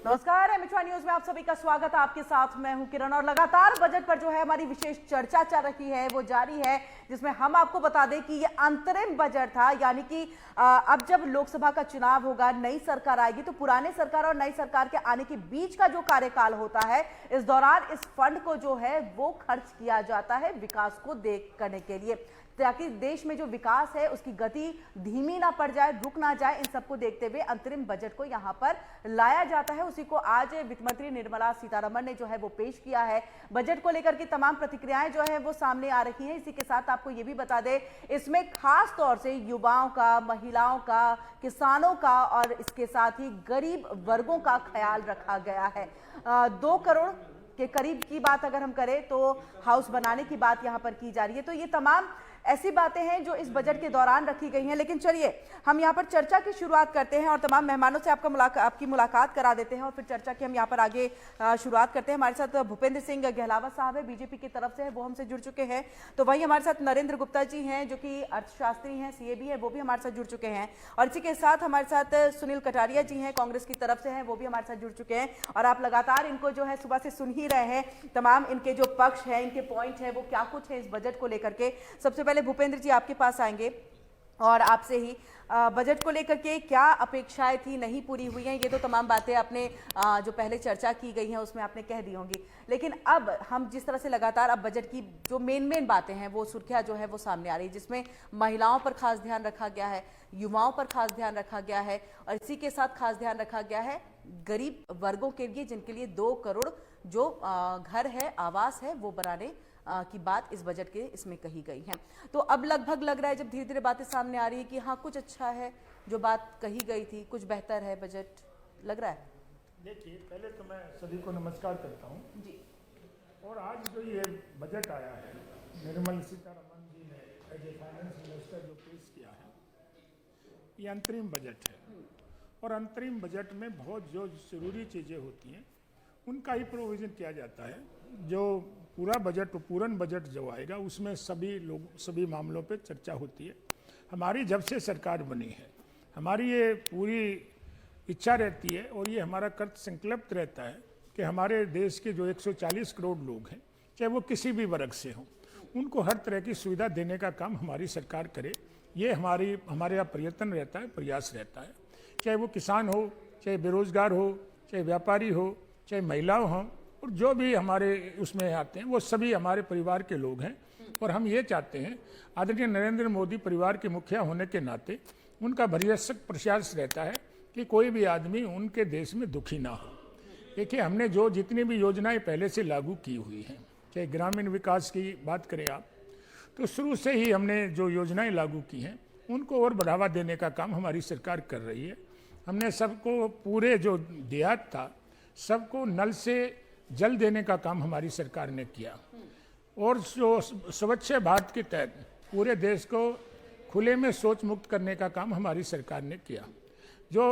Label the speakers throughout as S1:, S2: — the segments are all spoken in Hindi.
S1: नमस्कार, एमएचआर न्यूज में आप सभी का स्वागत है। आपके साथ मैं हूं किरण और लगातार बजट पर जो है हमारी विशेष चर्चा चल रही है, वो जारी है, जिसमें हम आपको बता दें कि ये अंतरिम बजट था। यानी कि अब जब लोकसभा का चुनाव होगा, नई सरकार आएगी, तो पुराने सरकार और नई सरकार के आने के बीच का जो कार्यकाल होता है, इस दौरान इस फंड को जो है वो खर्च किया जाता है विकास को करने के लिए, ताकि देश में जो विकास है उसकी गति धीमी ना पड़ जाए, रुक ना जाए। इन सबको देखते हुए अंतरिम बजट को यहां पर लाया जाता है। उसी को आज वित्त मंत्री निर्मला सीतारमण ने जो है वो पेश किया है। बजट को लेकर की तमाम प्रतिक्रियाएं जो है वो सामने आ रही हैं। इसी के साथ आपको ये भी बता दें, इसमें खास तौर से युवाओं का, महिलाओं का, किसानों का और इसके साथ ही गरीब वर्गों का ख्याल रखा गया है। 2 करोड़ के करीब की बात अगर हम करें तो हाउस बनाने की बात यहां पर की जा रही है। तो ये तमाम ऐसी बातें हैं जो इस बजट के दौरान रखी गई हैं। लेकिन चलिए हम यहां पर चर्चा की शुरुआत करते हैं और तमाम मेहमानों से आपकी मुलाकात करा देते हैं और फिर चर्चा की हम यहां पर आगे शुरुआत करते हैं। हमारे साथ भूपेंद्र सिंह गहलावत साहब है, बीजेपी की तरफ से है, वो हमसे जुड़ चुके हैं। तो वहीं हमारे साथ नरेंद्र गुप्ता जी हैं, जो कि अर्थशास्त्री हैं, सीए भी है, वो भी हमारे साथ जुड़ चुके हैं। और इसी के साथ हमारे साथ सुनील कटारिया जी हैं, कांग्रेस की तरफ से हैं, वो भी हमारे साथ जुड़ चुके हैं। और आप लगातार इनको जो है सुबह से सुन ही रहे हैं, तमाम इनके जो पक्ष है, इनके पॉइंट है, वो क्या कुछ है इस बजट को लेकर के। सबसे पहले भूपेंद्र जी आपके पास आएंगे और आपसे ही बजट को लेकर के क्या अपेक्षाएं थी, नहीं पूरी हुई हैं, ये तो तमाम बातें आपने जो पहले चर्चा की गई हैं उसमें आपने कह दी होंगी। लेकिन अब हम जिस तरह से लगातार अब बजट की जो मेन बातें हैं, वो सुर्खियां जो है वो सामने आ रही है, जिसमें महिलाओं पर खास ध्यान रखा गया है, युवाओं पर खास ध्यान रखा गया है और इसी के साथ खास ध्यान रखा गया है गरीब वर्गों के लिए, जिनके लिए 2 करोड़ जो घर है, आवास है, वो बनाने की बात इस बजट के इसमें कही गई है। तो अब लगभग लग रहा है, जब धीरे धीरे बातें सामने आ रही है, कि हाँ कुछ अच्छा है, जो बात कही गई थी कुछ बेहतर है, बजट लग रहा है।
S2: देखिए, पहले तो मैं सभी को नमस्कार करता हूँ
S1: जी।
S2: और आज जो ये बजट आया है, निर्मला सीतारमण जी ने एज ए फाइनेंस मिनिस्टर जो पेश किया है, ये अंतरिम बजट है। और अंतरिम बजट में बहुत जो ज़रूरी चीज़ें होती हैं उनका ही प्रोविज़न किया जाता है। जो पूरा बजट, पूर्ण बजट जो आएगा, उसमें सभी मामलों पे चर्चा होती है। हमारी जब से सरकार बनी है, हमारी ये पूरी इच्छा रहती है और ये हमारा कृत संकल्प रहता है कि हमारे देश के जो 140 करोड़ लोग हैं, चाहे वो किसी भी वर्ग से हों, उनको हर तरह की सुविधा देने का काम हमारी सरकार करे। ये हमारे यहाँ प्रयत्न रहता है, प्रयास रहता है। चाहे वो किसान हो, चाहे बेरोजगार हो, चाहे व्यापारी हो, चाहे महिलाओं हों, और जो भी हमारे उसमें आते हैं वो सभी हमारे परिवार के लोग हैं। और हम ये चाहते हैं, आदरणीय नरेंद्र मोदी परिवार के मुखिया होने के नाते उनका भरसक प्रयास रहता है कि कोई भी आदमी उनके देश में दुखी ना हो। देखिए, हमने जो जितनी भी योजनाएं पहले से लागू की हुई हैं, चाहे ग्रामीण विकास की बात करें आप, तो शुरू से ही हमने जो योजनाएं लागू की हैं उनको और बढ़ावा देने का काम हमारी सरकार कर रही है। हमने सबको, पूरे जो देहात था, सबको नल से जल देने का काम हमारी सरकार ने किया। और जो स्वच्छ भारत के तहत पूरे देश को खुले में शौच मुक्त करने का काम हमारी सरकार ने किया। जो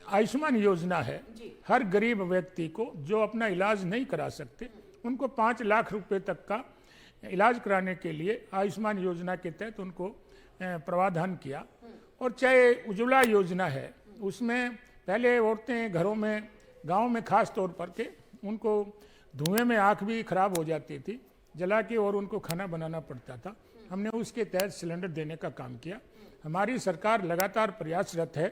S2: आयुष्मान योजना है, हर गरीब व्यक्ति को जो अपना इलाज नहीं करा सकते, उनको 5 लाख रुपए तक का इलाज कराने के लिए आयुष्मान योजना के तहत उनको प्रावधान किया। और चाहे उज्ज्वला योजना है, उसमें पहले औरतें घरों में, गांव में खास तौर पर के, उनको धुएं में आँख भी खराब हो जाती थी, जला के, और उनको खाना बनाना पड़ता था। हमने उसके तहत सिलेंडर देने का काम किया। हमारी सरकार लगातार प्रयासरत है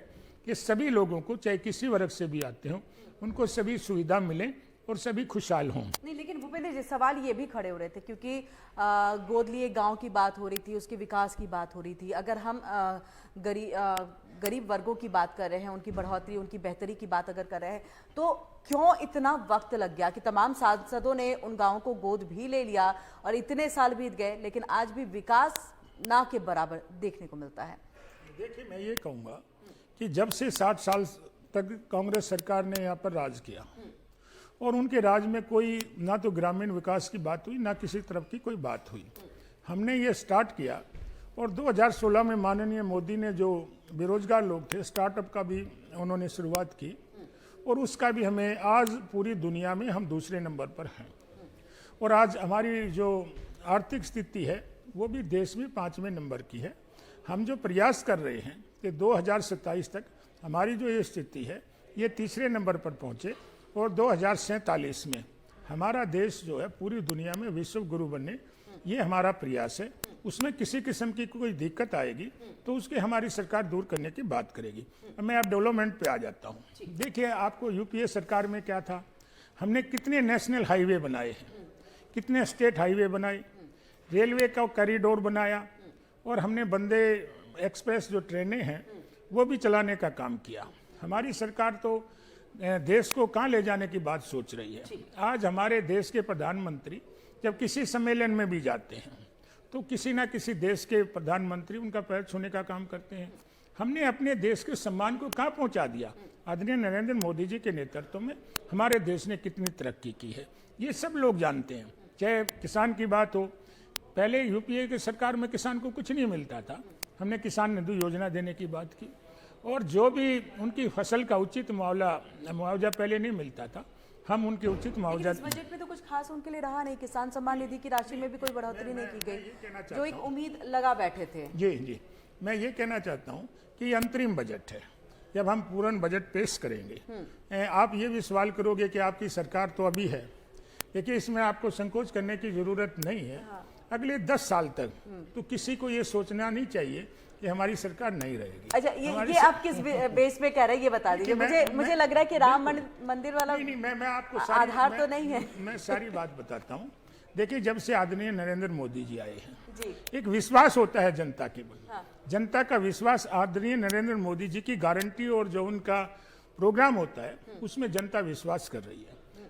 S2: कि सभी लोगों को, चाहे किसी वर्ग से भी आते हों, उनको सभी सुविधा मिले और सभी खुशहाल हों।
S1: नहीं, लेकिन भूपेंद्र जी सवाल ये भी खड़े हो रहे थे, क्योंकि गोद लिए गांव की बात हो रही थी, उसके विकास की बात हो रही थी। अगर हम गरीब वर्गों की बात कर रहे हैं, उनकी बढ़ोतरी, उनकी बेहतरी की बात अगर कर रहे हैं, तो क्यों इतना वक्त लग गया कि तमाम सांसदों ने उन गाँवों को गोद भी ले लिया और इतने साल बीत गए, लेकिन आज भी विकास ना के बराबर देखने को मिलता है।
S2: देखिए, मैं ये कहूँगा कि जब से 60 साल तक कांग्रेस सरकार ने यहाँ पर राज किया और उनके राज में कोई ना तो ग्रामीण विकास की बात हुई, ना किसी तरफ की कोई बात हुई। हमने ये स्टार्ट किया और 2016 में माननीय मोदी ने जो बेरोजगार लोग थे, स्टार्टअप का भी उन्होंने शुरुआत की और उसका भी हमें आज पूरी दुनिया में हम दूसरे नंबर पर हैं। और आज हमारी जो आर्थिक स्थिति है वो भी देश में 5वें नंबर की है। हम जो प्रयास कर रहे हैं कि 2027 तक हमारी जो ये स्थिति है ये तीसरे नंबर पर पहुंचे और 2047 में हमारा देश जो है पूरी दुनिया में विश्व गुरु बनने, ये हमारा प्रयास है। उसमें किसी किस्म की कोई दिक्कत आएगी तो उसकी हमारी सरकार दूर करने की बात करेगी। मैं अब डेवलपमेंट पे आ जाता हूँ। देखिए, आपको यूपीए सरकार में क्या था, हमने कितने नेशनल हाईवे बनाए हैं, कितने स्टेट हाईवे बनाए, रेलवे का कॉरिडोर बनाया, और हमने वंदे एक्सप्रेस जो ट्रेनें हैं वो भी चलाने का काम किया। हमारी सरकार तो देश को कहाँ ले जाने की बात सोच रही है। आज हमारे देश के प्रधानमंत्री जब किसी सम्मेलन में भी जाते हैं तो किसी ना किसी देश के प्रधानमंत्री उनका पैर छूने का काम करते हैं। हमने अपने देश के सम्मान को कहाँ पहुँचा दिया। आदरणीय नरेंद्र मोदी जी के नेतृत्व में हमारे देश ने कितनी तरक्की की है, ये सब लोग जानते हैं। चाहे किसान की बात हो, पहले यूपीए की सरकार में किसान को कुछ नहीं मिलता था, हमने किसान निधि योजना देने की बात की, और जो भी उनकी फसल का उचित मुआवजा पहले नहीं मिलता था, हम उनके उचित मुआवजा।
S1: इस बजट में तो कुछ खास उनके लिए रहा नहीं, किसान सम्मान निधि की राशि में भी कोई बढ़ोतरी नहीं की गई, जो एक उम्मीद लगा बैठे थे।
S2: जी, मैं ये कहना चाहता हूँ कि ये अंतरिम बजट है। जब हम पूर्ण बजट पेश करेंगे, आप ये भी सवाल करोगे कि आपकी सरकार तो अभी है। देखिए, इसमें आपको संकोच करने की जरूरत नहीं है। अगले 10 साल तक तो किसी को ये सोचना नहीं चाहिए कि हमारी सरकार नहीं रहेगी।
S1: अच्छा, ये आप किस बेस पे कह रहे हैं ये बता दीजिए। मुझे लग रहा है कि राम मंदिर वाला
S2: नहीं, मैं आपको
S1: आधार तो नहीं है।
S2: मैं सारी बात बताता हूँ। देखिए, जब से आदरणीय नरेंद्र मोदी जी आए हैं
S1: जी,
S2: एक विश्वास होता है जनता के बल। जनता का विश्वास आदरणीय नरेंद्र मोदी जी की गारंटी और जो उनका प्रोग्राम होता है उसमें जनता विश्वास कर रही है।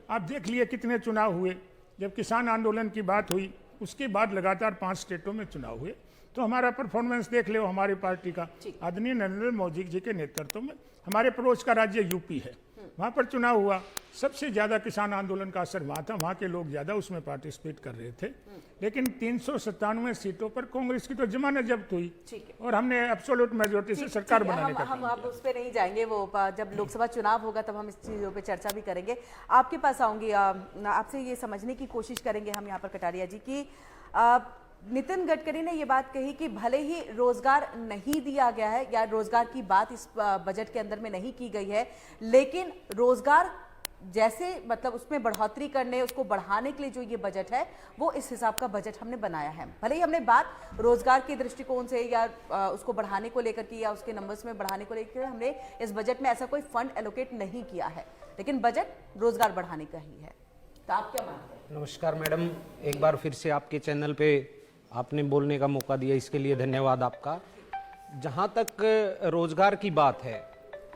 S2: आप देख लिए कितने चुनाव हुए। जब किसान आंदोलन की बात हुई उसके बाद लगातार 5 स्टेटों में चुनाव हुए, तो हमारा परफॉर्मेंस देख लो हमारी पार्टी का। आदरणीय नरेंद्र मोदी जी के नेतृत्व में हमारे पड़ोस का राज्य यूपी है, वहाँ पर चुनाव हुआ, सबसे ज़्यादा किसान आंदोलन का असर वहाँ था, वहाँ के लोग ज़्यादा उसमें पार्टिसिपेट कर रहे थे। लेकिन 397 सीटों पर कांग्रेस की तो जमानत जब्त हुई और हमने एब्सोल्यूट मेजोरिटी से सरकार बनाने का
S1: हम अब उस पर नहीं जाएंगे, वो जब लोकसभा चुनाव होगा तब हम इस चीज़ों पे चर्चा भी करेंगे। आपके पास आऊंगी, आपसे ये समझने की कोशिश करेंगे हम यहाँ पर कटारिया जी की नितिन गडकरी ने ये बात कही कि भले ही रोजगार नहीं दिया गया है या रोजगार की बात इस बजट के अंदर में नहीं की गई है, लेकिन रोजगार जैसे मतलब उसमें बढ़ोतरी करने, उसको बढ़ाने के लिए जो ये बजट है वो इस हिसाब का बजट हमने बनाया है। भले ही हमने बात रोजगार के दृष्टिकोण से या उसको बढ़ाने को लेकर की या उसके नंबर्स में बढ़ाने को लेकर हमने इस बजट में ऐसा कोई फंड एलोकेट नहीं किया है, लेकिन बजट रोजगार बढ़ाने का ही है। तो आप क्या मानते हैं?
S3: नमस्कार मैडम, एक बार फिर से आपके चैनल पे आपने बोलने का मौका दिया, इसके लिए धन्यवाद आपका। जहाँ तक रोजगार की बात है,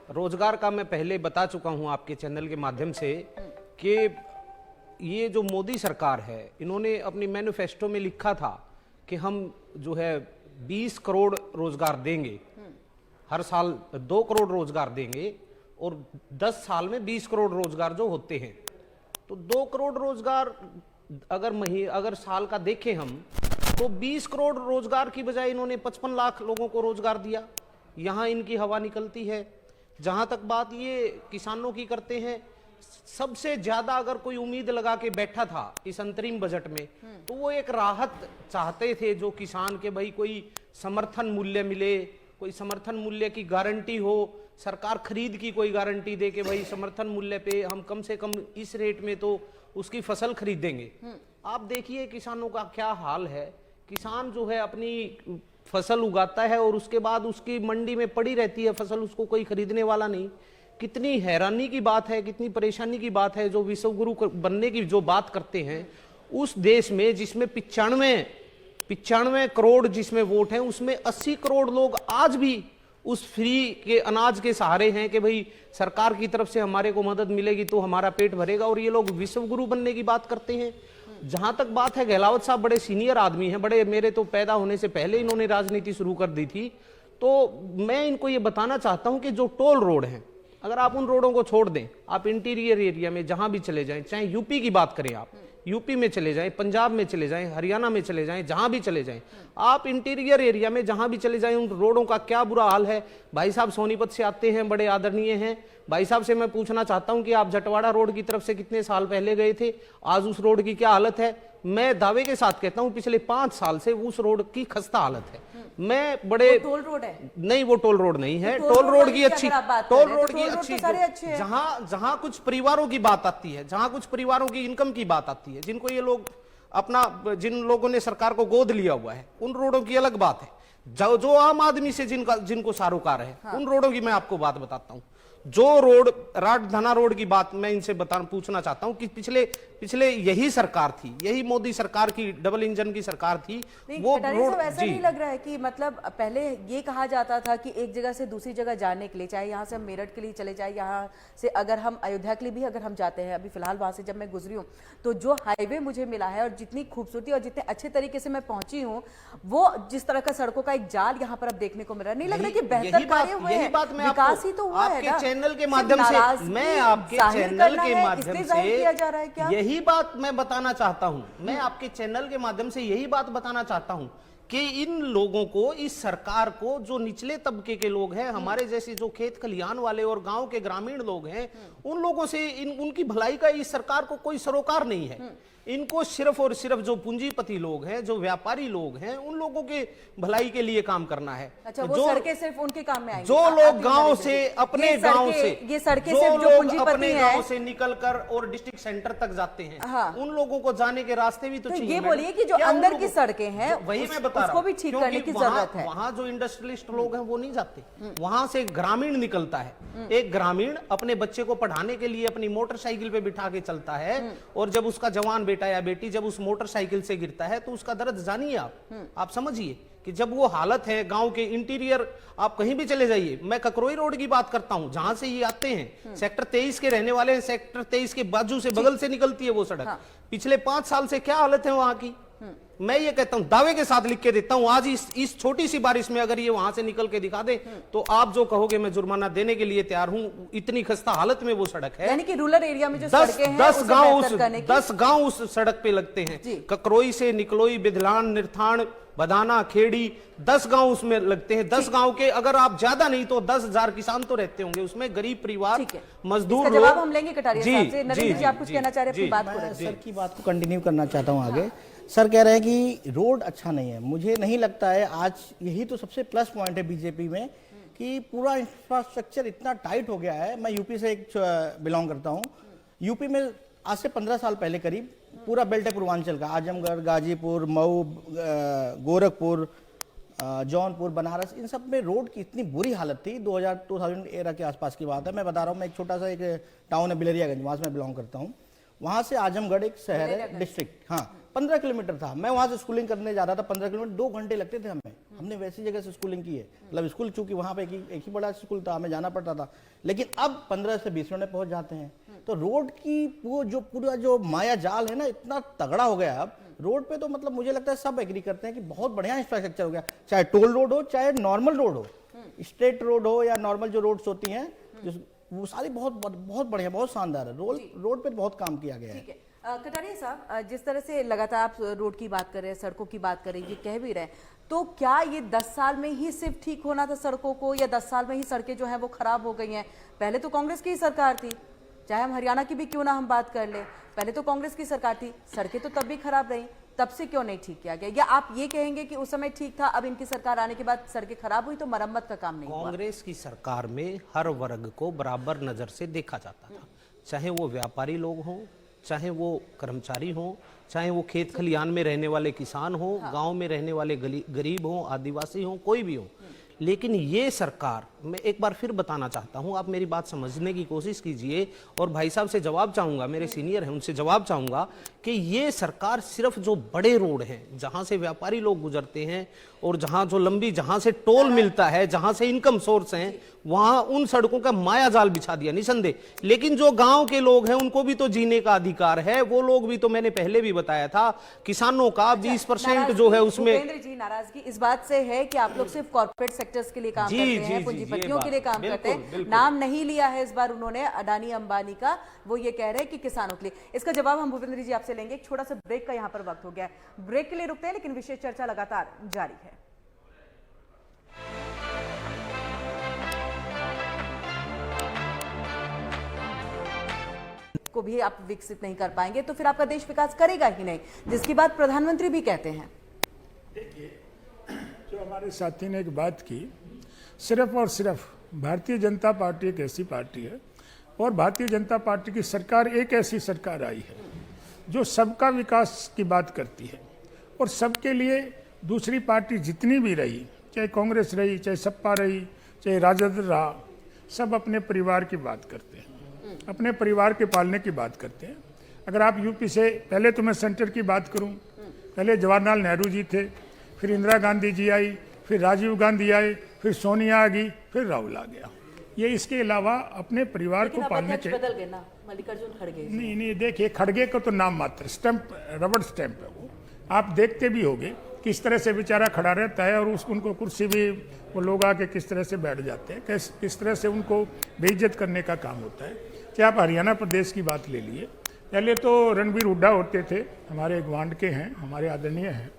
S3: रोजगार का मैं पहले बता चुका हूँ आपके चैनल के माध्यम से कि ये जो मोदी सरकार है, इन्होंने अपनी मैनिफेस्टो में लिखा था कि हम जो है 20 करोड़ रोजगार देंगे, हर साल 2 करोड़ रोजगार देंगे और 10 साल में 20 करोड़ रोजगार जो होते हैं, तो 2 करोड़ रोजगार अगर साल का देखें हम तो 20 करोड़ रोजगार की बजाय इन्होंने 55 लाख लोगों को रोजगार दिया। यहाँ इनकी हवा निकलती है। जहाँ तक बात ये किसानों की करते हैं, सबसे ज्यादा अगर कोई उम्मीद लगा के बैठा था इस अंतरिम बजट में तो वो एक राहत चाहते थे, जो किसान के भाई कोई समर्थन मूल्य मिले, कोई समर्थन मूल्य की गारंटी हो, सरकार खरीद की कोई गारंटी दे कि भाई समर्थन मूल्य पे हम कम से कम इस रेट में तो उसकी फसल खरीदेंगे। आप देखिए किसानों का क्या हाल है। किसान जो है अपनी फसल उगाता है और उसके बाद उसकी मंडी में पड़ी रहती है फसल, उसको कोई खरीदने वाला नहीं। कितनी हैरानी की बात है, कितनी परेशानी की बात है। जो विश्व गुरु बनने की जो बात करते हैं, उस देश में जिसमें 95 करोड़ जिसमें वोट हैं, उसमें 80 करोड़ लोग आज भी उस फ्री के अनाज के सहारे हैं कि भाई सरकार की तरफ से हमारे को मदद मिलेगी तो हमारा पेट भरेगा, और ये लोग विश्व गुरु बनने की बात करते हैं। जहां तक बात है, गहलावत साहब बड़े सीनियर आदमी हैं, बड़े मेरे तो पैदा होने से पहले इन्होंने राजनीति शुरू कर दी थी। तो मैं इनको ये बताना चाहता हूं कि जो टोल रोड हैं, अगर आप उन रोडों को छोड़ दें, आप इंटीरियर एरिया में जहां भी चले जाएं, चाहे यूपी की बात करें, आप यूपी में चले जाएं, पंजाब में चले जाएं, हरियाणा में चले जाएं, जहां भी चले जाएं, आप इंटीरियर एरिया में जहां भी चले जाएं, उन रोडों का क्या बुरा हाल है। भाई साहब सोनीपत से आते हैं, बड़े आदरणीय हैं। भाई साहब से मैं पूछना चाहता हूं कि आप जटवाड़ा रोड की तरफ से कितने साल पहले गए थे, आज उस रोड की क्या हालत है। मैं दावे के साथ कहता हूं पिछले 5 साल से उस रोड की खस्ता हालत है। मैं बड़े
S1: टोल रोड है
S3: नहीं, वो टोल रोड नहीं है।
S1: तो
S3: टोल रोड की अच्छी, टोल रोड की
S1: टोल रोड
S3: अच्छी,
S1: तो सारे अच्छे हैं।
S3: जहां कुछ परिवारों की बात आती है, जहां कुछ परिवारों की इनकम की बात आती है, जिनको ये लोग अपना, जिन लोगों ने सरकार को गोद लिया हुआ है, उन रोडों की अलग बात है। जो आम आदमी से जिनको सारोकार है, उन रोडों की मैं आपको बात बताता हूं। जो रोड राजधाना रोड की बात मैं इनसे पूछना चाहता हूं कि पिछले यही सरकार थी, यही मोदी सरकार की डबल इंजन की सरकार थी। वो रोड
S1: ऐसा नहीं लग रहा है कि मतलब पहले ये कहा जाता था कि एक जगह से दूसरी जगह जाने के लिए, चाहे यहाँ से हम मेरठ के लिए चले जाए, यहाँ से अगर हम अयोध्या के लिए भी अगर हम जाते हैं, अभी फिलहाल वहां से जब मैं गुजरी हूँ तो जो हाईवे मुझे मिला है और जितनी खूबसूरती और जितने अच्छे तरीके से मैं पहुंची हूँ, वो जिस तरह का सड़कों का एक जाल यहाँ पर अब देखने को मिल रहा है, नहीं लग रहा कि बेहतर कार्य हुए हैं, विकास ही तो हुआ है ना।
S3: चैनल के माध्यम से मैं आपके चैनल के माध्यम से यही बात मैं बताना चाहता हूं, मैं आपके चैनल के माध्यम से यही बात बताना चाहता हूं कि इन लोगों को, इस सरकार को, जो निचले तबके के लोग हैं, हमारे जैसे जो खेत खलिहान वाले और गांव के ग्रामीण लोग हैं, उन लोगों से उनकी भलाई का इस सरकार को कोई सरोकार नहीं है। इनको सिर्फ और सिर्फ जो पूंजीपति लोग हैं, जो व्यापारी लोग हैं, उन लोगों के भलाई के लिए काम करना है।
S1: अच्छा, वो सड़कें सिर्फ उनके काम में आएंगी।
S3: जो लोग गांव से, अपने गांव से,
S1: ये सड़कें सिर्फ जो पूंजीपति
S3: अपने गांव से निकलकर और डिस्ट्रिक्ट सेंटर तक जाते हैं,
S1: हाँ।
S3: उन लोगों को जाने के रास्ते भी तो चाहिए।
S1: ये बोलिए कि जो अंदर की सड़कें हैं,
S3: वही मैं बता रहा हूं,
S1: उसको भी ठीक करने की जरूरत है।
S3: वहां जो इंडस्ट्रियलिस्ट लोग हैं वो नहीं जाते, वहां से ग्रामीण निकलता है। एक ग्रामीण अपने बच्चे को पढ़ाने के लिए अपनी मोटरसाइकिल पे बिठा के चलता है, और जब उसका जवान बेटा या बेटी जब उस मोटरसाइकिल से गिरता है तो उसका दर्द जानिए आप समझिए कि जब वो हालत है। गांव के इंटीरियर आप कहीं भी चले जाइए, मैं ककरोई रोड की बात करता हूं, जहां से ये आते हैं, सेक्टर 23 के रहने वाले हैं, सेक्टर 23 के बाजू से, बगल से निकलती है वो सड़क। हाँ। पिछले 5 साल से क्या हालत है वहां की, मैं ये कहता हूं, दावे के साथ लिख के देता हूं, आज इस छोटी सी बारिश में अगर ये वहां से निकल के दिखा दे तो आप जो कहोगे मैं जुर्माना देने के लिए तैयार हूं। इतनी खस्ता हालत में वो सड़क है,
S1: यानी कि रूरल एरिया में जो सड़कें हैं,
S3: 10 गांव उस सड़क पे लगते हैं। ककरोई से निकलोई, बिधलान, निरथाण, बदाना, खेड़ी, 10 गांव उसमें लगते हैं। 10 गांव के अगर आप ज्यादा नहीं तो 10,000 किसान तो रहते होंगे उसमें, गरीब परिवार, मजदूर लोग।
S1: जवाब हम लेंगे कटारिया साहब से। नरेंद्र जी, आप कुछ कहना चाह रहे हैं अपनी बात को?
S4: सर की बात को कंटिन्यू करना चाहता हूं आगे। सर कह रहे हैं कि रोड अच्छा नहीं है, मुझे नहीं लगता है। आज यही तो सबसे प्लस पॉइंट है बीजेपी में कि पूरा इंफ्रास्ट्रक्चर इतना टाइट हो गया है। मैं यूपी से बिलोंग करता हूँ। यूपी में आज से 15 साल पहले करीब पूरा बेल्ट है पूर्वांचल का, आजमगढ़, गाजीपुर, मऊ, गोरखपुर, जौनपुर, बनारस, इन सब में रोड की इतनी बुरी हालत थी। 2000 एरा के आसपास की बात है, मैं बता रहा हूँ। मैं एक छोटा सा एक टाउन है बिलरियागंज, वहाँ से मैं बिलोंग करता हूँ। वहाँ से आजमगढ़ एक शहर है, डिस्ट्रिक्ट, हाँ, 15 किलोमीटर था। मैं वहाँ से स्कूलिंग करने जाता था, 15 किलोमीटर, 2 घंटे लगते थे हमें। हमने वैसी जगह से स्कूलिंग की है, मतलब स्कूल चूंकि वहाँ पे एक ही बड़ा स्कूल था, हमें जाना पड़ता था। लेकिन अब 15 से 20 मिनट पहुँच जाते हैं। तो रोड की वो जो पूरा जो माया जाल है ना, इतना तगड़ा हो गया अब रोड पे। तो मतलब मुझे लगता है सब एग्री करते हैं कि बहुत बढ़िया इंफ्रास्ट्रक्चर हो गया, चाहे टोल रोड हो, चाहे नॉर्मल रोड हो, स्ट्रेट रोड हो या नॉर्मल जो रोड्स होती हैं, वो सारी बहुत बढ़िया, बहुत शानदार है। रोड पे बहुत काम किया गया है।
S1: कटारिया साहब, जिस तरह से लगातार आप रोड की बात कर रहे हैं, सड़कों की बात कर रहे हैं, ये कह भी रहे हैं, तो क्या ये 10 साल में ही सिर्फ ठीक होना था सड़कों को, या 10 साल में ही सड़कें जो हैं वो खराब हो गई हैं? पहले तो कांग्रेस की ही सरकार थी, चाहे हम हरियाणा की भी क्यों ना हम बात कर ले, पहले तो कांग्रेस की सरकार थी, सड़कें तो तब भी खराब रही, तब से क्यों नहीं ठीक किया गया? या आप ये कहेंगे कि उस समय ठीक था, अब इनकी सरकार आने के बाद सड़कें खराब हुई तो मरम्मत का काम नहीं हुआ?
S3: कांग्रेस की सरकार में हर वर्ग को बराबर नजर से देखा जाता था, चाहे वो व्यापारी लोग हों, चाहे वो कर्मचारी हों, चाहे वो खेत खलिहान में रहने वाले किसान हों, गांव में रहने वाले गरीब हों, आदिवासी हों, कोई भी हो। लेकिन ये सरकार, मैं एक बार फिर बताना चाहता हूं, आप मेरी बात समझने की कोशिश कीजिए, और भाई साहब से जवाब चाहूंगा, मेरे सीनियर हैं उनसे जवाब चाहूंगा कि ये सरकार सिर्फ जो बड़े रोड हैं, जहां से व्यापारी लोग गुजरते हैं और जहां से टोल मिलता है, जहां से इनकम सोर्स हैं, वहां उन सड़कों का माया जाल बिछा दिया निसंदेह। लेकिन जो गांव के लोग हैं उनको भी तो जीने का अधिकार है, वो लोग भी तो, मैंने पहले भी बताया था, किसानों का 20% जो है उसमें।
S1: भूपेंद्र जी, नाराजगी इस बात से है कि आप लोग सिर्फ कॉर्पोरेट सेक्टर्स के लिए काम करते हैं, पूंजीपतियों के लिए काम करते हैं। नाम नहीं लिया है इस बार उन्होंने अडानी अंबानी का, वो ये कह रहे हैं कि किसानों के लिए। इसका जवाब हम भूपेंद्र जी आपसे लेंगे। एक छोटा सा ब्रेक का यहाँ पर वक्त हो गया है, ब्रेक के लिए रुकते हैं, लेकिन विशेष चर्चा लगातार जारी है। को भी आप विकसित नहीं कर पाएंगे तो फिर आपका देश विकास करेगा ही नहीं, जिसकी बात प्रधानमंत्री भी कहते हैं।
S2: देखिए, जो हमारे हमारे साथी ने एक बात की, सिर्फ और सिर्फ भारतीय जनता पार्टी एक ऐसी पार्टी है और भारतीय जनता पार्टी की सरकार एक ऐसी सरकार आई है जो सबका विकास की बात करती है और सबके लिए दूसरी पार्टी जितनी भी रही, चाहे कांग्रेस रही, चाहे सपा रही, चाहे राजद रहा, सब अपने परिवार की बात करते हैं, अपने परिवार के पालने की बात करते हैं। अगर आप यूपी से, पहले तो मैं सेंटर की बात करूं, पहले जवाहरलाल नेहरू जी थे, फिर इंदिरा गांधी जी आई, फिर राजीव गांधी आए, फिर सोनिया आ गई, फिर राहुल आ गया। ये इसके अलावा अपने परिवार को पालने के
S1: बदल गए ना, मल्लिकार्जुन खड़गे।
S2: नहीं, देखिए खड़गे को तो नाम मात्र स्टैंप, रबड़ स्टैंप है वो। आप देखते भी होंगे किस तरह से बेचारा खड़ा रहता है और उनको कुर्सी भी वो लोग आके किस तरह से बैठ जाते हैं, किस तरह से उनको बेइज्जत करने का काम होता है। चाहे आप हरियाणा प्रदेश की बात ले लिए, पहले तो रणबीर हुड्डा होते थे, हमारे ग्वांड के हैं, हमारे आदरणीय हैं,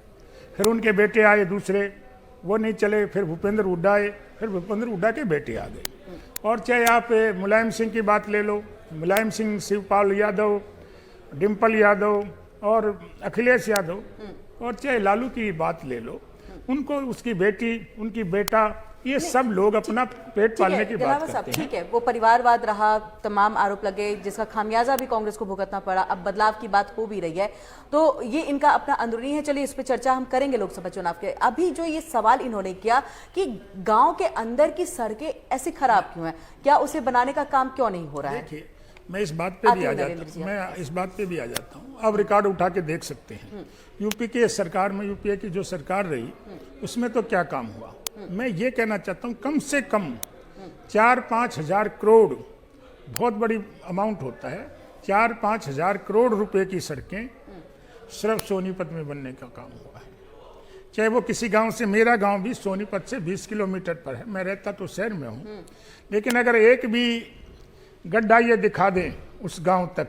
S2: फिर उनके बेटे आए दूसरे, वो नहीं चले, फिर भूपेंद्र हुड्डा आए, फिर भूपेंद्र हुड्डा के बेटे आ गए। और चाहे आप मुलायम सिंह की बात ले लो, मुलायम सिंह, शिवपाल यादव, डिम्पल यादव और अखिलेश यादव, और चाहे लालू की बात ले लो, उनको उसकी बेटी, उनकी बेटा, ये सब लोग अपना पेट पालने की बात करते हैं।
S1: ठीक है, वो परिवारवाद रहा, तमाम आरोप लगे, जिसका खामियाजा भी कांग्रेस को भुगतना पड़ा। अब बदलाव की बात हो भी रही है, तो ये इनका अपना अंदरूनी है। चलिए इस पर चर्चा हम करेंगे लोकसभा चुनाव के। अभी जो ये सवाल इन्होंने किया कि गांव के अंदर की सड़कें ऐसी खराब क्यों हैं, क्या उसे बनाने का काम क्यों नहीं हो रहा है?
S2: देखिए, मैं इस बात पे भी आ जाता हूँ, अब रिकॉर्ड उठा के देख सकते हैं। यूपी के सरकार में, यूपीए की जो सरकार रही, उसमें तो क्या काम हुआ। मैं ये कहना चाहता हूँ, कम से कम 4-5 हजार करोड़, बहुत बड़ी अमाउंट होता है, 4-5 हजार करोड़ रुपए की सड़कें सिर्फ सोनीपत में बनने का काम हुआ है। चाहे वो किसी गांव से, मेरा गांव भी सोनीपत से 20 किलोमीटर पर है, मैं रहता तो शहर में हूँ, लेकिन अगर एक भी गड्ढा ये दिखा दें उस गांव तक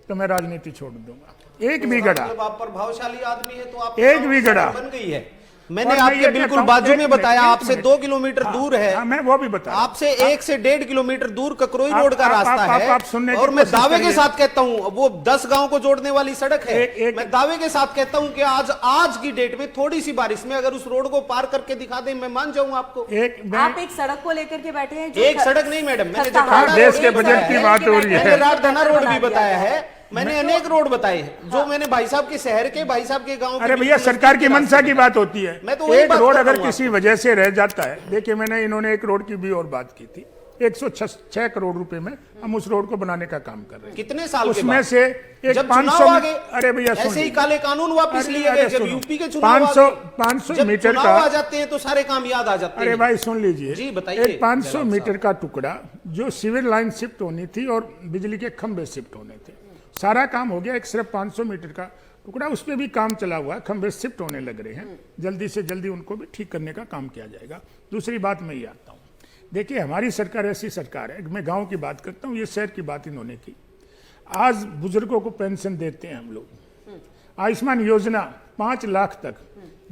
S2: तो मैं राजनीति छोड़ दूंगा। एक भी गड्ढा,
S5: आप प्रभावशाली आदमी है तो आप
S2: एक भी गड्ढा
S5: बन गई है। मैंने आपके बिल्कुल बाजू में बताया, आपसे 2 किलोमीटर दूर है,
S2: मैं वो भी बता,
S5: आपसे 1 से 1.5 किलोमीटर दूर ककरोई रोड का रास्ता है, और मैं
S2: कोशिश
S5: दावे के
S2: करिए।
S5: साथ कहता हूं वो 10 गांव को जोड़ने वाली सड़क है। मैं दावे के साथ कहता हूं कि आज की डेट में थोड़ी सी बारिश में अगर उस रोड को पार करके दिखा दें, मैं मान जाऊंगा आपको।
S1: आप एक सड़क को लेकर के बैठे हैं,
S5: एक सड़क नहीं मैडम, मैंने
S2: देश के बजट की बात हो रही है,
S5: राजधाना रोड भी बताया है, मैंने अनेक रोड बताए हैं जो मैंने भाई साहब के शहर के, भाई साहब के गांव।
S2: अरे भैया, सरकार की मंशा की बात होती है।
S5: मैं तो
S2: एक रोड अगर किसी वजह से रह जाता है, देखिए मैंने, इन्होंने एक रोड की भी और बात की थी, 106 करोड़ रुपए में हम उस रोड को बनाने का काम कर रहे हैं।
S5: कितने साल
S2: उसमें
S5: के
S2: से एक 500, अरे भैया
S5: ऐसे ही काले कानून वापस लिए गए जब यूपी के चुनाव
S2: 500 मीटर का
S5: आ जाते हैं तो सारे काम याद आ जाते हैं।
S2: अरे भाई सुन लीजिए
S5: जी, बताइए।
S2: एक 500 मीटर का टुकड़ा जो सिविल लाइन शिफ्ट होनी थी और बिजली के खंभे शिफ्ट होने थे, सारा काम हो गया। एक सिर्फ 500 मीटर का टुकड़ा, उस पर भी काम चला हुआ है, खंभे शिफ्ट होने लग रहे हैं, जल्दी से जल्दी उनको भी ठीक करने का काम किया जाएगा। दूसरी बात मैं ये आता हूँ, देखिए हमारी सरकार ऐसी सरकार है, मैं गांव की बात करता हूँ, ये शहर की बात इन्होंने की। आज बुजुर्गों को पेंशन देते हैं हम लोग, आयुष्मान योजना 5 लाख तक,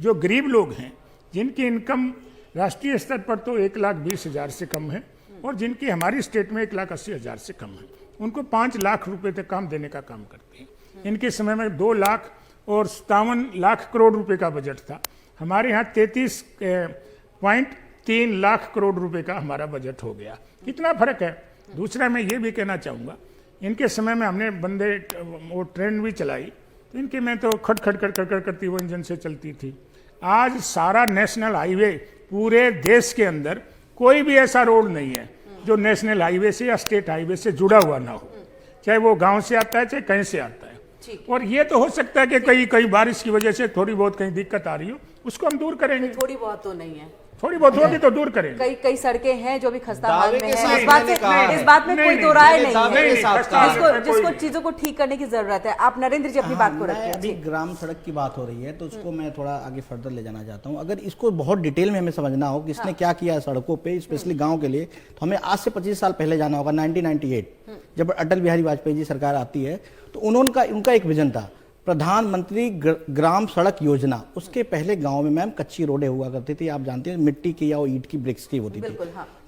S2: जो गरीब लोग हैं जिनकी इनकम राष्ट्रीय स्तर पर तो 1,20,000 से कम है और जिनकी हमारी स्टेट में 1,80,000 से कम है, उनको 5 लाख रुपए तक काम देने का काम करते हैं। इनके समय में 2 लाख और 57 लाख करोड़ रुपए का बजट था, हमारे यहाँ 33.3 लाख करोड़ रुपए का हमारा बजट हो गया। कितना फर्क है। दूसरा मैं ये भी कहना चाहूँगा, इनके समय में हमने बंदे वो ट्रेन भी चलाई, तो इनके में तो खट खट खट खट करती वो इंजन से चलती थी। आज सारा नेशनल हाईवे पूरे देश के अंदर कोई भी ऐसा रोड नहीं है जो नेशनल हाईवे से या स्टेट हाईवे से जुड़ा हुआ ना हो, चाहे वो गांव से आता है चाहे कहीं से आता है। और ये तो हो सकता है कि कई बारिश की वजह से थोड़ी बहुत कहीं दिक्कत आ रही हो, उसको हम दूर करेंगे।
S1: थोड़ी बहुत तो नहीं है,
S2: थोड़ी बहुत होगी तो दूर करेंगे।
S1: कई सड़कें हैं जो भी खस्ता हाल में
S5: दावे
S1: है,
S5: के
S1: इस
S5: साथ
S1: बात में कोई दो राय नहीं है,
S2: नहीं,
S1: जिसको चीजों को ठीक करने की जरूरत है। आप नरेंद्र जी अपनी बात को रखिए।
S4: अभी ग्राम सड़क की बात हो रही है तो उसको मैं थोड़ा आगे फर्दर ले जाना चाहता हूँ। अगर इसको बहुत डिटेल में हमें समझना हो कि इसने क्या किया सड़कों पे, स्पेशली गांव के लिए, तो हमें आज से 25 साल पहले जाना होगा। 1998 जब अटल बिहारी वाजपेयी जी सरकार आती है तो उनका एक विजन था, प्रधानमंत्री ग्राम सड़क योजना। उसके पहले गांव में मैम कच्ची रोडें हुआ करती थी, आप जानते हैं, मिट्टी की या ईंट की ब्रिक्स की होती थी।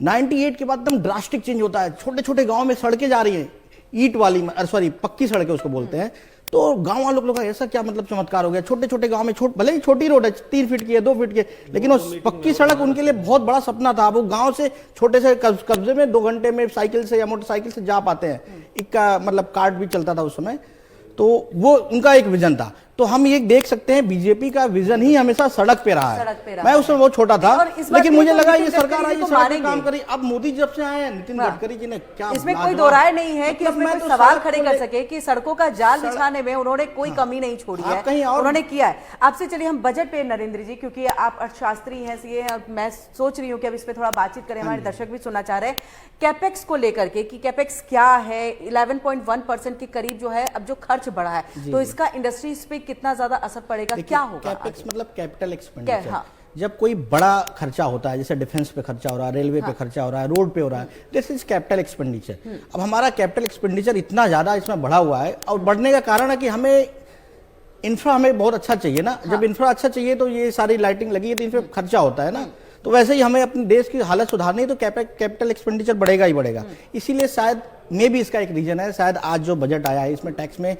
S4: 98 के बाद एकदम ड्रास्टिक चेंज होता है, छोटे छोटे गांव में सड़कें जा रही हैं, ईंट वाली, सॉरी पक्की सड़कें उसको बोलते हैं। तो गांव वालों लोग ऐसा क्या मतलब चमत्कार हो गया, छोटे छोटे गांव में भले ही छोटी रोड है 3 फीट की है 2 फीट की, लेकिन वो पक्की सड़क उनके लिए बहुत बड़ा सपना था। वो गांव से छोटे से कब्जे में 2 घंटे में साइकिल से या मोटरसाइकिल से जा पाते हैं। इक्का मतलब कार्ड भी चलता था उस समय, तो वो उनका एक विजन था। तो हम ये देख सकते हैं बीजेपी का विजन ही हमेशा सड़क पे रहा है। मैं उसमें बहुत छोटा था, लेकिन मुझे लगा ये सरकार आई, सड़क पे काम करी। अब मोदी जब से आए हैं, नितिन गडकरी जी ने क्या,
S1: इसमें कोई दो राय नहीं है कि उसमें कोई सवाल खड़े कर सके कि सड़कों का जाल बिछाने में उन्होंने कोई कमी नहीं छोड़ी है, उन्होंने किया है। आपसे चलिए हम बजट पे, नरेंद्र जी, क्योंकि आप अर्थशास्त्री हैं, सीए हैं, मैं सोच रही हूँ कि अब इस पे थोड़ा बातचीत करें, हमारे दर्शक भी सुनना चाह रहे हैं कैपेक्स को लेकर के कि कैपेक्स क्या है। 11.1% के करीब जो है अब जो खर्च बढ़ा है, तो इसका इंडस्ट्रीज पे कितना ज्यादा असर पड़ेगा, क्या होगा?
S4: कैपेक्स मतलब कैपिटल एक्सपेंडिचर। हाँ। जब कोई बड़ा खर्चा होता है, जैसे डिफेंस पे खर्चा हो रहा है, रेलवे पे खर्चा हो रहा है, रोड पे हो रहा है, दिस इज कैपिटल एक्सपेंडिचर। अब हमारा कैपिटल एक्सपेंडिचर इतना ज्यादा इसमें बढ़ा हुआ है, और बढ़ने का कारण है कि हमें इंफ्रा हमें बहुत अच्छा चाहिए ना। जब इंफ्रा अच्छा चाहिए तो ये सारी लाइटिंग लगी है तो इन पे खर्चा होता है ना। तो वैसे ही हमें अपने देश की हालत सुधारनी है तो कैपिटल एक्सपेंडिचर बढ़ेगा ही बढ़ेगा। इसीलिए शायद मे भी इसका एक रीजन है, शायद आज जो बजट आया है इसमें टैक्स में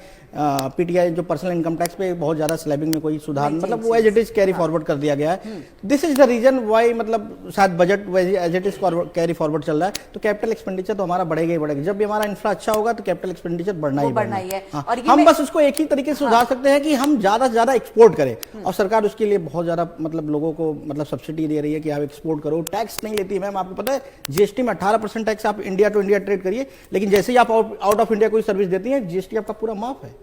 S4: पीटीआई जो पर्सनल इनकम टैक्स पे बहुत ज्यादा स्लैबिंग में कोई सुधार, मतलब वो as it is carry forward कर दिया गया है। This is the reason why, मतलब शायद budget as it is carry forward चल रहा है। तो कैपिटल एक्सपेंडिचर तो हमारा बढ़ेगा ही बढ़ेगा। जब भी हमारा इंफ्रा अच्छा होगा तो कैपिटल एक्सपेंडिचर बढ़ना ही है। हम बस उसको एक ही तरीके से सुधार सकते हैं कि हम ज्यादा से ज्यादा एक्सपोर्ट करें, और सरकार उसके लिए बहुत ज्यादा मतलब लोगों को मतलब सब्सिडी दे रही है कि आप एक्सपोर्ट करो। टैक्स नहीं लेती है मैम, आपको पता है जीएसटी में 18% टैक्स आप इंडिया टू इंडिया ट्रेड करिए, लेकिन जैसे ही आप आउट ऑफ इंडिया कोई सर्विस देती है जीएसटी आपका पूरा माफ है,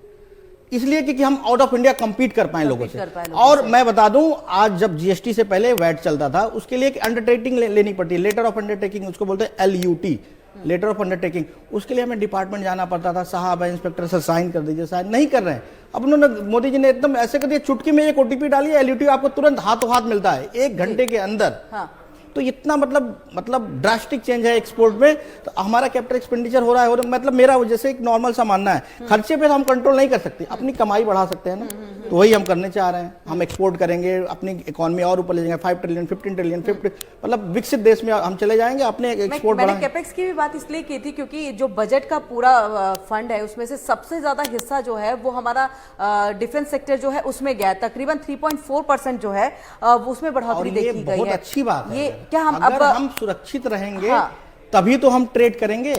S4: इसलिए कि हम आउट ऑफ इंडिया कंपीट कर पाए लोगों से। और मैं बता दूं, आज जब जीएसटी से पहले वैट चलता था, उसके लिए एक अंडरटेकिंग लेनी पड़ती है, लेटर ऑफ अंडरटेकिंग, उसको बोलते हैं LUT, लेटर ऑफ अंडरटेकिंग। उसके लिए हमें डिपार्टमेंट जाना पड़ता था, साहब इंस्पेक्टर से साइन कर दीजिए, साइन नहीं कर रहे हैं। अब उन्होंने, मोदी जी ने एकदम ऐसे कर दिया, चुटकी में एक OTP डाली, LUT आपको तुरंत हाथों हाथ मिलता है 1 घंटे के अंदर। तो इतना मतलब ड्रास्टिक चेंज है एक्सपोर्ट में। तो हमारा कैपिटल एक्सपेंडिचर हो रहा है, मतलब मेरा जैसे एक नॉर्मल सा मानना है, खर्चे पे तो हम कंट्रोल नहीं कर सकते, अपनी कमाई बढ़ा सकते हैं ना। तो वही हम करने चाह रहे हैं, हम एक्सपोर्ट करेंगे, अपनी इकोनॉमी और ऊपर ले जाएंगे, 5 ट्रिलियन 15 ट्रिलियन 50, मतलब विकसित देश में हम चले जाएंगे, अपने एक्सपोर्ट।
S1: मैंने कैपेक्स की भी बात इसलिए की थी क्योंकि जो बजट का पूरा फंड है उसमें से सबसे ज्यादा हिस्सा जो है वो हमारा डिफेंस सेक्टर जो है उसमें गया, तकरीबन 3.4% जो है उसमें बढ़ोतरी देखी गई है।
S4: बहुत अच्छी बात है।
S1: क्या
S4: अगर हम सुरक्षित रहेंगे तभी तो हम ट्रेड करेंगे।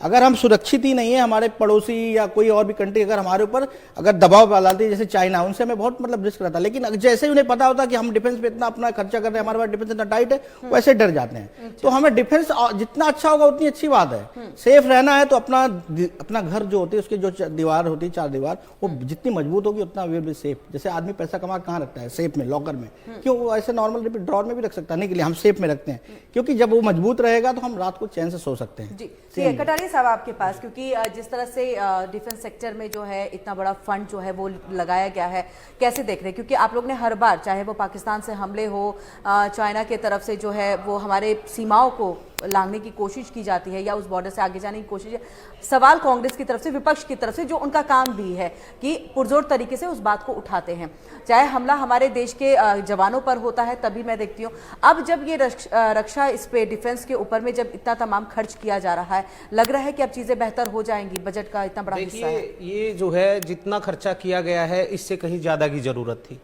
S4: अगर हम सुरक्षित ही नहीं है, हमारे पड़ोसी या कोई और भी कंट्री अगर हमारे ऊपर अगर दबाव डालती है, जैसे चाइना, उनसे हमें बहुत मतलब रिस्क रहता है। लेकिन जैसे ही उन्हें पता होता है कि हम डिफेंस पे इतना अपना खर्चा कर रहे हैं, हमारे पास डिफेंस इतना टाइट है, वैसे डर जाते हैं। तो हमें डिफेंस जितना अच्छा होगा उतनी अच्छी बात है। सेफ रहना है तो अपना घर जो होती है उसकी जो दीवार होती है, 4 दीवार, वो जितनी मजबूत होगी उतना विल बी सेफ। जैसे आदमी पैसा कमा कहाँ रखता है? सेफ में, लॉकर में। क्यों? वो ऐसे नॉर्मल ड्रॉर में भी रख सकता नहीं, के लिए हम सेफ में रखते हैं, क्योंकि जब वो मजबूत रहेगा तो हम रात को चैन से सो सकते हैं।
S1: जी कटारिया साहब, आपके पास, क्योंकि जिस तरह से डिफेंस सेक्टर में जो है इतना बड़ा फंड जो है वो लगाया गया है, कैसे देख रहे हैं? क्योंकि आप लोग ने हर बार, चाहे वो पाकिस्तान से हमले हो, चाइना की तरफ से जो है वो हमारे सीमाओं को लांघने की कोशिश की जाती है या उस बॉर्डर से आगे जाने की कोशिश है, सवाल कांग्रेस की तरफ से, विपक्ष की तरफ से, जो उनका काम भी है कि पुरजोर तरीके से उस बात को उठाते हैं। चाहे हमला हमारे देश के जवानों पर होता है तभी मैं देखती हूँ, अब जब ये रक्षा इस पे डिफेंस के ऊपर में जब इतना तमाम खर्च किया जा रहा है, लग रहा है कि अब चीजें बेहतर हो जाएंगी, बजट का इतना बड़ा हिस्सा है।
S3: ये जो है जितना खर्चा किया गया है इससे कहीं ज्यादा की जरूरत थी,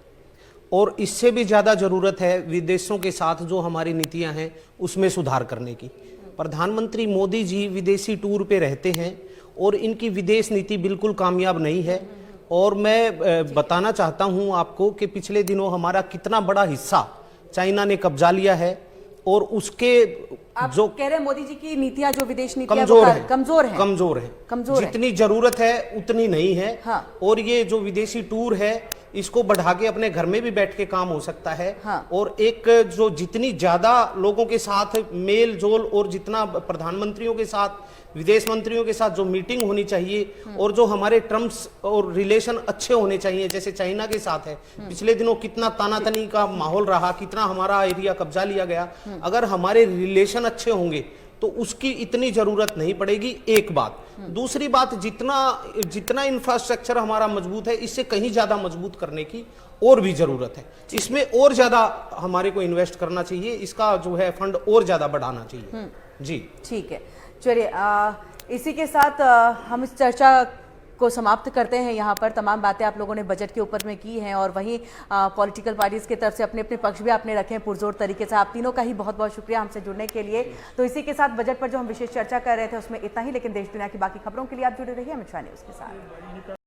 S3: और इससे भी ज्यादा जरूरत है विदेशों के साथ जो हमारी नीतियां हैं उसमें सुधार करने की। प्रधानमंत्री मोदी जी विदेशी टूर पे रहते हैं और इनकी विदेश नीति बिल्कुल कामयाब नहीं है। और मैं बताना चाहता हूं आपको कि पिछले दिनों हमारा कितना बड़ा हिस्सा चाइना ने कब्जा लिया है, और उसके
S1: आप जो कह रहे हैं मोदी जी की नीतियां, जो विदेश नीतियां
S3: कमजोर है, जितनी जरूरत है उतनी नहीं है।
S1: हाँ।
S3: और ये जो विदेशी टूर है इसको बढ़ा के अपने घर में भी बैठ के काम हो सकता है।
S1: हाँ।
S3: और एक जो जितनी ज्यादा लोगों के साथ मेल जोल और जितना प्रधानमंत्रियों के साथ, विदेश मंत्रियों के साथ जो मीटिंग होनी चाहिए, और जो हमारे टर्म्स और रिलेशन अच्छे होने चाहिए, जैसे चाइना के साथ है, पिछले दिनों कितना तानातनी का माहौल रहा, कितना हमारा एरिया कब्जा लिया गया। अगर हमारे रिलेशन अच्छे होंगे तो उसकी इतनी जरूरत नहीं पड़ेगी, एक बात। दूसरी बात, जितना इंफ्रास्ट्रक्चर हमारा मजबूत है, इससे कहीं ज्यादा मजबूत करने की और भी जरूरत है। इसमें और ज्यादा हमारे को इन्वेस्ट करना चाहिए, इसका जो है फंड और ज्यादा बढ़ाना चाहिए। जी
S1: ठीक है, चलिए इसी के साथ हम इस चर्चा को समाप्त करते हैं। यहाँ पर तमाम बातें आप लोगों ने बजट के ऊपर में की हैं और वहीं पॉलिटिकल पार्टीज की तरफ से अपने अपने पक्ष भी आपने रखे हैं पुरजोर तरीके से। आप तीनों का ही बहुत बहुत शुक्रिया हमसे जुड़ने के लिए। तो इसी के साथ बजट पर जो हम विशेष चर्चा कर रहे थे उसमें इतना ही, लेकिन देश दुनिया की बाकी खबरों के लिए आप जुड़े रहिए अमित शाह न्यूज़ के साथ।